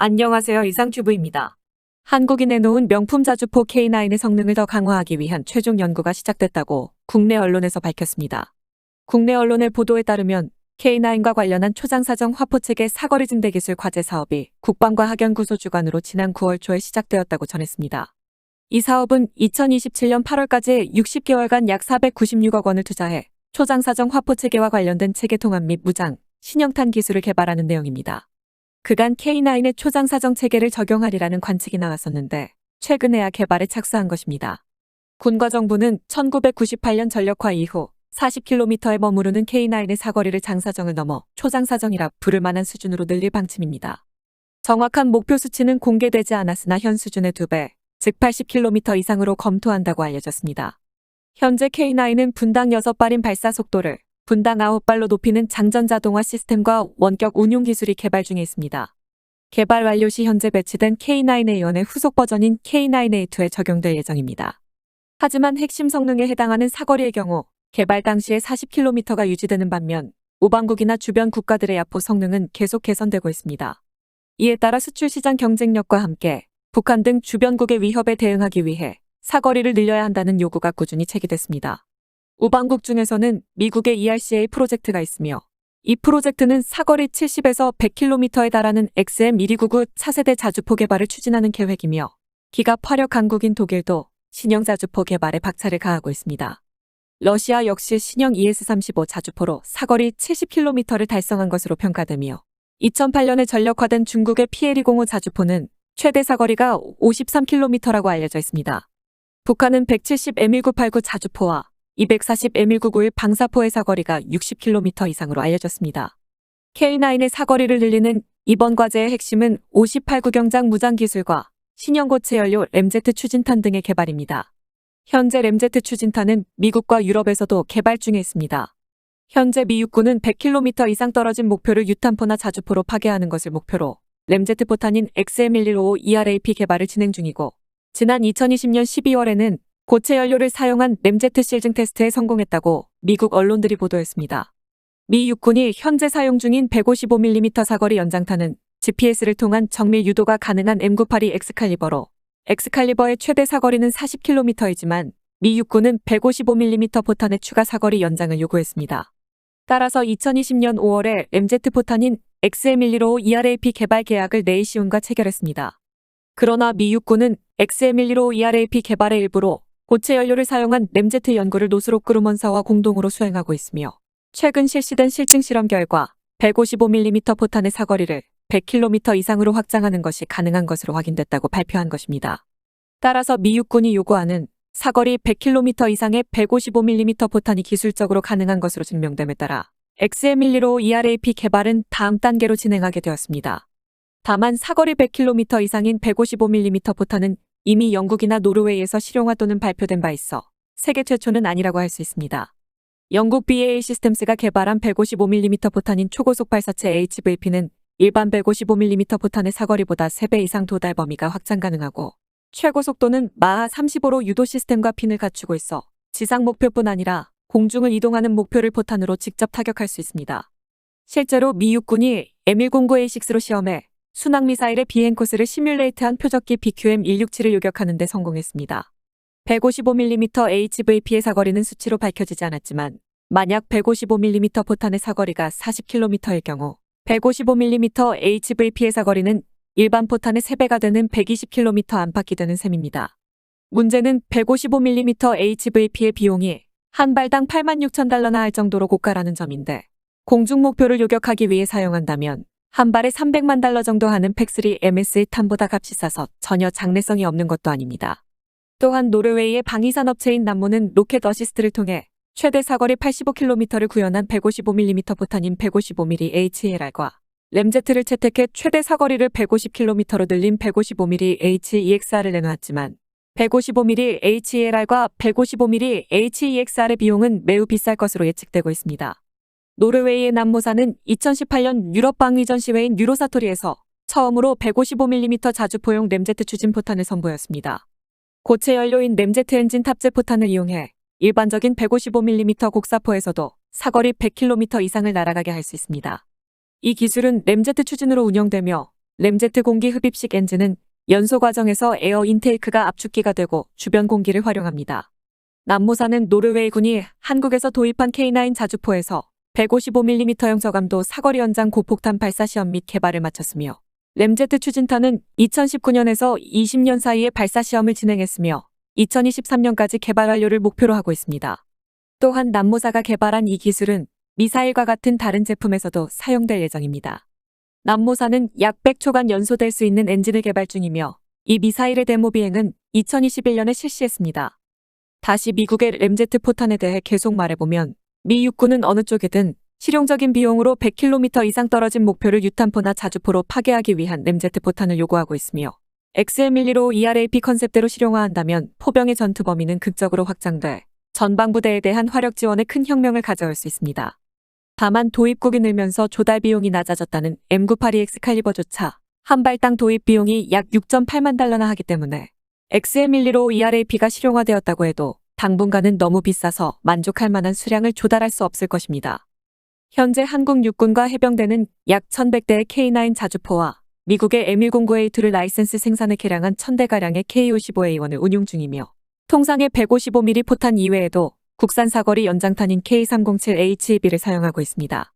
안녕하세요. 이상튜브입니다. 한국이 내놓은 명품 자주포 K9의 성능을 더 강화하기 위한 최종 연구가 시작됐다고 국내 언론에서 밝혔습니다. 국내 언론의 보도에 따르면 K9과 관련한 초장사정 화포체계 사거리 증대 기술 과제 사업이 국방과 학연구소 주관으로 지난 9월 초에 시작되었다고 전했습니다. 이 사업은 2027년 8월까지 60개월간 약 496억 원을 투자해 초장사정 화포체계와 관련된 체계 통합 및 무장, 신형탄 기술을 개발하는 내용입니다. 그간 K9의 초장사정 체계를 적용하리라는 관측이 나왔었는데 최근에야 개발에 착수한 것입니다. 군과 정부는 1998년 전력화 이후 40km에 머무르는 K9의 사거리를 장사정을 넘어 초장사정이라 부를 만한 수준으로 늘릴 방침입니다. 정확한 목표 수치는 공개되지 않았으나 현 수준의 2배, 즉 80km 이상으로 검토한다고 알려졌습니다. 현재 K9은 분당 6발인 발사 속도를 분당 9발로 높이는 장전자동화 시스템과 원격 운용 기술이 개발 중에 있습니다. 개발 완료 시 현재 배치된 K9A1의 후속 버전인 K9A2에 적용될 예정입니다. 하지만 핵심 성능에 해당하는 사거리의 경우 개발 당시에 40km가 유지되는 반면 우방국이나 주변 국가들의 야포 성능은 계속 개선되고 있습니다. 이에 따라 수출 시장 경쟁력과 함께 북한 등 주변국의 위협에 대응하기 위해 사거리를 늘려야 한다는 요구가 꾸준히 제기됐습니다. 우방국 중에서는 미국의 ERCA 프로젝트가 있으며 이 프로젝트는 사거리 70에서 100km에 달하는 XM1299 차세대 자주포 개발을 추진하는 계획이며 기갑 화력 강국인 독일도 신형 자주포 개발에 박차를 가하고 있습니다. 러시아 역시 신형 ES-35 자주포로 사거리 70km를 달성한 것으로 평가되며 2008년에 전력화된 중국의 PL-205 자주포는 최대 사거리가 53km라고 알려져 있습니다. 북한은 170M1989 자주포와 240M1991 방사포의 사거리가 60km 이상으로 알려졌습니다. K9의 사거리를 늘리는 이번 과제의 핵심은 58구경장 무장기술과 신형 고체 연료 램제트 추진탄 등의 개발입니다. 현재 램제트 추진탄은 미국과 유럽에서도 개발 중에 있습니다. 현재 미 육군은 100km 이상 떨어진 목표를 유탄포나 자주포로 파괴하는 것을 목표로 램제트 포탄인 XM1155 ERAP 개발을 진행 중이고 지난 2020년 12월에는 고체 연료를 사용한 램제트 실증 테스트에 성공했다고 미국 언론들이 보도했습니다. 미 육군이 현재 사용 중인 155mm 사거리 연장탄은 GPS를 통한 정밀 유도가 가능한 M982 엑스칼리버로 엑스칼리버의 최대 사거리는 40km이지만 미 육군은 155mm 포탄의 추가 사거리 연장을 요구했습니다. 따라서 2020년 5월에 램제트 포탄인 XM1155 ERAP 개발 계약을 네이시온과 체결했습니다. 그러나 미 육군은 XM1155 ERAP 개발의 일부로 고체 연료를 사용한 램제트 연구를 노스록 그루먼사와 공동으로 수행하고 있으며 최근 실시된 실증 실험 결과 155mm 포탄의 사거리를 100km 이상으로 확장하는 것이 가능한 것으로 확인됐다고 발표한 것입니다. 따라서 미 육군이 요구하는 사거리 100km 이상의 155mm 포탄이 기술적으로 가능한 것으로 증명됨에 따라 XM1155 ERAP 개발은 다음 단계로 진행하게 되었습니다. 다만 사거리 100km 이상인 155mm 포탄은 이미 영국이나 노르웨이에서 실용화 또는 발표된 바 있어 세계 최초는 아니라고 할 수 있습니다. 영국 BAE 시스템스가 개발한 155mm 포탄인 초고속 발사체 HVP는 일반 155mm 포탄의 사거리보다 3배 이상 도달 범위가 확장 가능하고 최고 속도는 마하 35로 유도 시스템과 핀을 갖추고 있어 지상 목표뿐 아니라 공중을 이동하는 목표를 포탄으로 직접 타격할 수 있습니다. 실제로 미 육군이 M109A6로 시험해 순항미사일의 비행 코스를 시뮬레이트한 표적기 BQM-167을 요격하는 데 성공했습니다. 155mm HVP의 사거리는 수치로 밝혀지지 않았지만 만약 155mm 포탄의 사거리가 40km일 경우 155mm HVP의 사거리는 일반 포탄의 3배가 되는 120km 안팎이 되는 셈입니다. 문제는 155mm HVP의 비용이 한 발당 86,000달러나 할 정도로 고가라는 점인데 공중 목표를 요격하기 위해 사용한다면 한 발에 300만 달러 정도 하는 팩3 MS의 탄보다 값이 싸서 전혀 장래성이 없는 것도 아닙니다. 또한 노르웨이의 방위산업체인 남모는 로켓 어시스트를 통해 최대 사거리 85km를 구현한 155mm 포탄인 155mm HELR과 램제트를 채택해 최대 사거리를 150km로 늘린 155mm HEXR을 내놓았지만 155mm HELR과 155mm HEXR의 비용은 매우 비쌀 것으로 예측되고 있습니다. 노르웨이의 남모사는 2018년 유럽 방위 전시회인 유로사토리에서 처음으로 155mm 자주포용 램제트 추진 포탄을 선보였습니다. 고체 연료인 램제트 엔진 탑재 포탄을 이용해 일반적인 155mm 곡사포에서도 사거리 100km 이상을 날아가게 할 수 있습니다. 이 기술은 램제트 추진으로 운영되며 램제트 공기 흡입식 엔진은 연소 과정에서 에어 인테이크가 압축기가 되고 주변 공기를 활용합니다. 남모사는 노르웨이군이 한국에서 도입한 K9 자주포에서 155mm형 저감도 사거리 연장 고폭탄 발사 시험 및 개발을 마쳤으며 램제트 추진탄은 2019년에서 20년 사이에 발사 시험을 진행했으며 2023년까지 개발 완료를 목표로 하고 있습니다. 또한 남모사가 개발한 이 기술은 미사일과 같은 다른 제품에서도 사용될 예정입니다. 남모사는 약 100초간 연소될 수 있는 엔진을 개발 중이며 이 미사일의 데모 비행은 2021년에 실시했습니다. 다시 미국의 램제트 포탄에 대해 계속 말해보면 미 육군은 어느 쪽이든 실용적인 비용으로 100km 이상 떨어진 목표를 유탄포나 자주포로 파괴하기 위한 램제트 포탄을 요구하고 있으며 XM11로 ERAP 컨셉대로 실용화한다면 포병의 전투 범위는 극적으로 확장돼 전방부대에 대한 화력 지원에 큰 혁명을 가져올 수 있습니다. 다만 도입국이 늘면서 조달 비용이 낮아졌다는 M982 엑스칼리버조차 한 발당 도입 비용이 약 6.8만 달러나 하기 때문에 XM11로 ERAP가 실용화되었다고 해도 당분간은 너무 비싸서 만족할 만한 수량을 조달할 수 없을 것입니다. 현재 한국 육군과 해병대는 약 1100대의 K9 자주포와 미국의 M109A2를 라이센스 생산에 개량한 1000대가량의 K55A1을 운용 중이며 통상의 155mm 포탄 이외에도 국산 사거리 연장탄인 K307HEB를 사용하고 있습니다.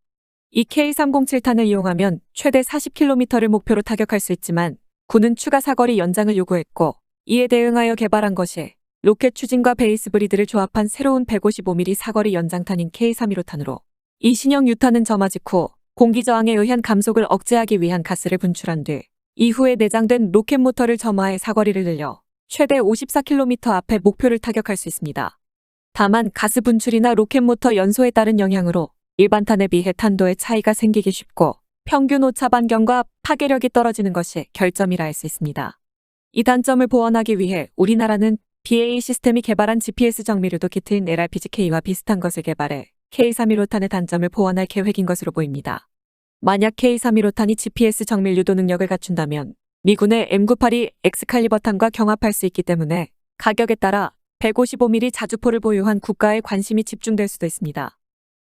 이 K307탄을 이용하면 최대 40km를 목표로 타격할 수 있지만 군은 추가 사거리 연장을 요구했고 이에 대응하여 개발한 것이 로켓 추진과 베이스 브리드를 조합한 새로운 155mm 사거리 연장탄인 K315탄으로 이 신형 유탄은 점화 직후 공기 저항에 의한 감속을 억제하기 위한 가스를 분출한 뒤 이후에 내장된 로켓 모터를 점화해 사거리를 늘려 최대 54km 앞에 목표를 타격할 수 있습니다. 다만 가스 분출이나 로켓 모터 연소에 따른 영향으로 일반 탄에 비해 탄도의 차이가 생기기 쉽고 평균 오차 반경과 파괴력이 떨어지는 것이 결점이라 할 수 있습니다. 이 단점을 보완하기 위해 우리나라는 BAE 시스템이 개발한 GPS 정밀유도 키트인 LRPG-K와 비슷한 것을 개발해 K315탄의 단점을 보완할 계획인 것으로 보입니다. 만약 K315탄이 GPS 정밀유도 능력을 갖춘다면 미군의 M982 엑스칼리버탄과 경합할 수 있기 때문에 가격에 따라 155mm 자주포를 보유한 국가의 관심이 집중될 수도 있습니다.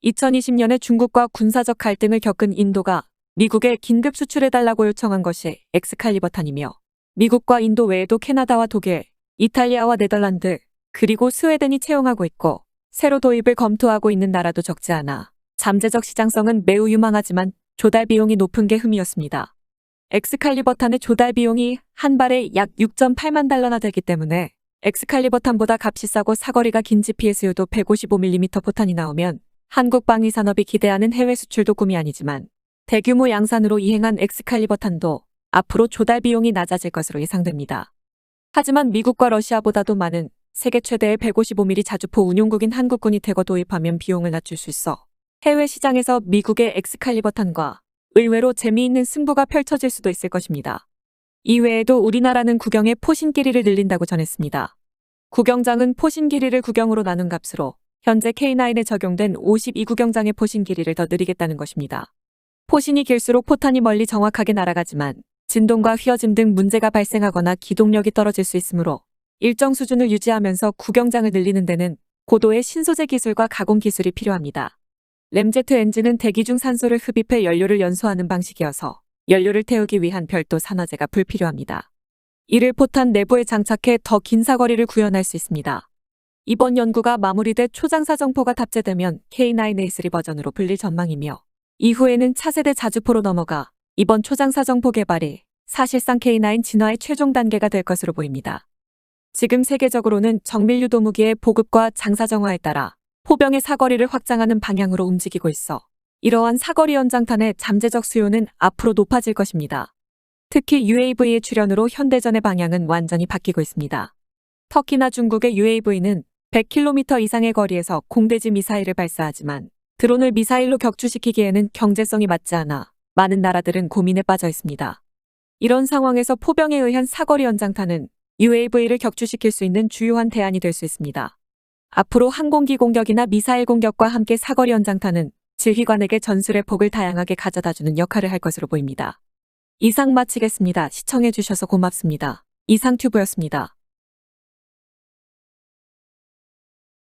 2020년에 중국과 군사적 갈등을 겪은 인도가 미국에 긴급 수출해달라고 요청한 것이 엑스칼리버탄이며 미국과 인도 외에도 캐나다와 독일, 이탈리아와 네덜란드, 그리고 스웨덴이 채용하고 있고 새로 도입을 검토하고 있는 나라도 적지 않아 잠재적 시장성은 매우 유망하지만 조달 비용이 높은 게 흠이었습니다. 엑스칼리버탄의 조달 비용이 한 발에 약 6.8만 달러나 되기 때문에 엑스칼리버탄보다 값이 싸고 사거리가 긴 GPS유도 155mm 포탄이 나오면 한국 방위 산업이 기대하는 해외 수출도 꿈이 아니지만 대규모 양산으로 이행한 엑스칼리버탄도 앞으로 조달 비용이 낮아질 것으로 예상됩니다. 하지만 미국과 러시아보다도 많은 세계 최대의 155mm 자주포 운용국인 한국군이 대거 도입하면 비용을 낮출 수 있어 해외 시장에서 미국의 엑스칼리버탄과 의외로 재미있는 승부가 펼쳐질 수도 있을 것입니다. 이외에도 우리나라는 구경의 포신 길이를 늘린다고 전했습니다. 구경장은 포신 길이를 구경으로 나눈 값으로 현재 K9에 적용된 52구경장의 포신 길이를 더 늘리겠다는 것입니다. 포신이 길수록 포탄이 멀리 정확하게 날아가지만 진동과 휘어짐 등 문제가 발생하거나 기동력이 떨어질 수 있으므로 일정 수준을 유지하면서 구경장을 늘리는 데는 고도의 신소재 기술과 가공 기술이 필요합니다. 램제트 엔진은 대기 중 산소를 흡입해 연료를 연소하는 방식이어서 연료를 태우기 위한 별도 산화제가 불필요합니다. 이를 포탄 내부에 장착해 더 긴 사거리를 구현할 수 있습니다. 이번 연구가 마무리돼 초장사정포가 탑재되면 K9A3 버전으로 불릴 전망이며 이후에는 차세대 자주포로 넘어가 이번 초장사정포 개발이 사실상 K9 진화의 최종 단계가 될 것으로 보입니다. 지금 세계적으로는 정밀유도 무기의 보급과 장사정화에 따라 포병의 사거리를 확장하는 방향으로 움직이고 있어 이러한 사거리 연장탄의 잠재적 수요는 앞으로 높아질 것입니다. 특히 UAV의 출현으로 현대전의 방향은 완전히 바뀌고 있습니다. 터키나 중국의 UAV는 100km 이상의 거리에서 공대지 미사일을 발사하지만 드론을 미사일로 격추시키기에는 경제성이 맞지 않아 많은 나라들은 고민에 빠져 있습니다. 이런 상황에서 포병에 의한 사거리 연장탄은 UAV를 격추시킬 수 있는 주요한 대안이 될 수 있습니다. 앞으로 항공기 공격이나 미사일 공격과 함께 사거리 연장탄은 지휘관에게 전술의 폭을 다양하게 가져다주는 역할을 할 것으로 보입니다. 이상 마치겠습니다. 시청해주셔서 고맙습니다. 이상튜브였습니다.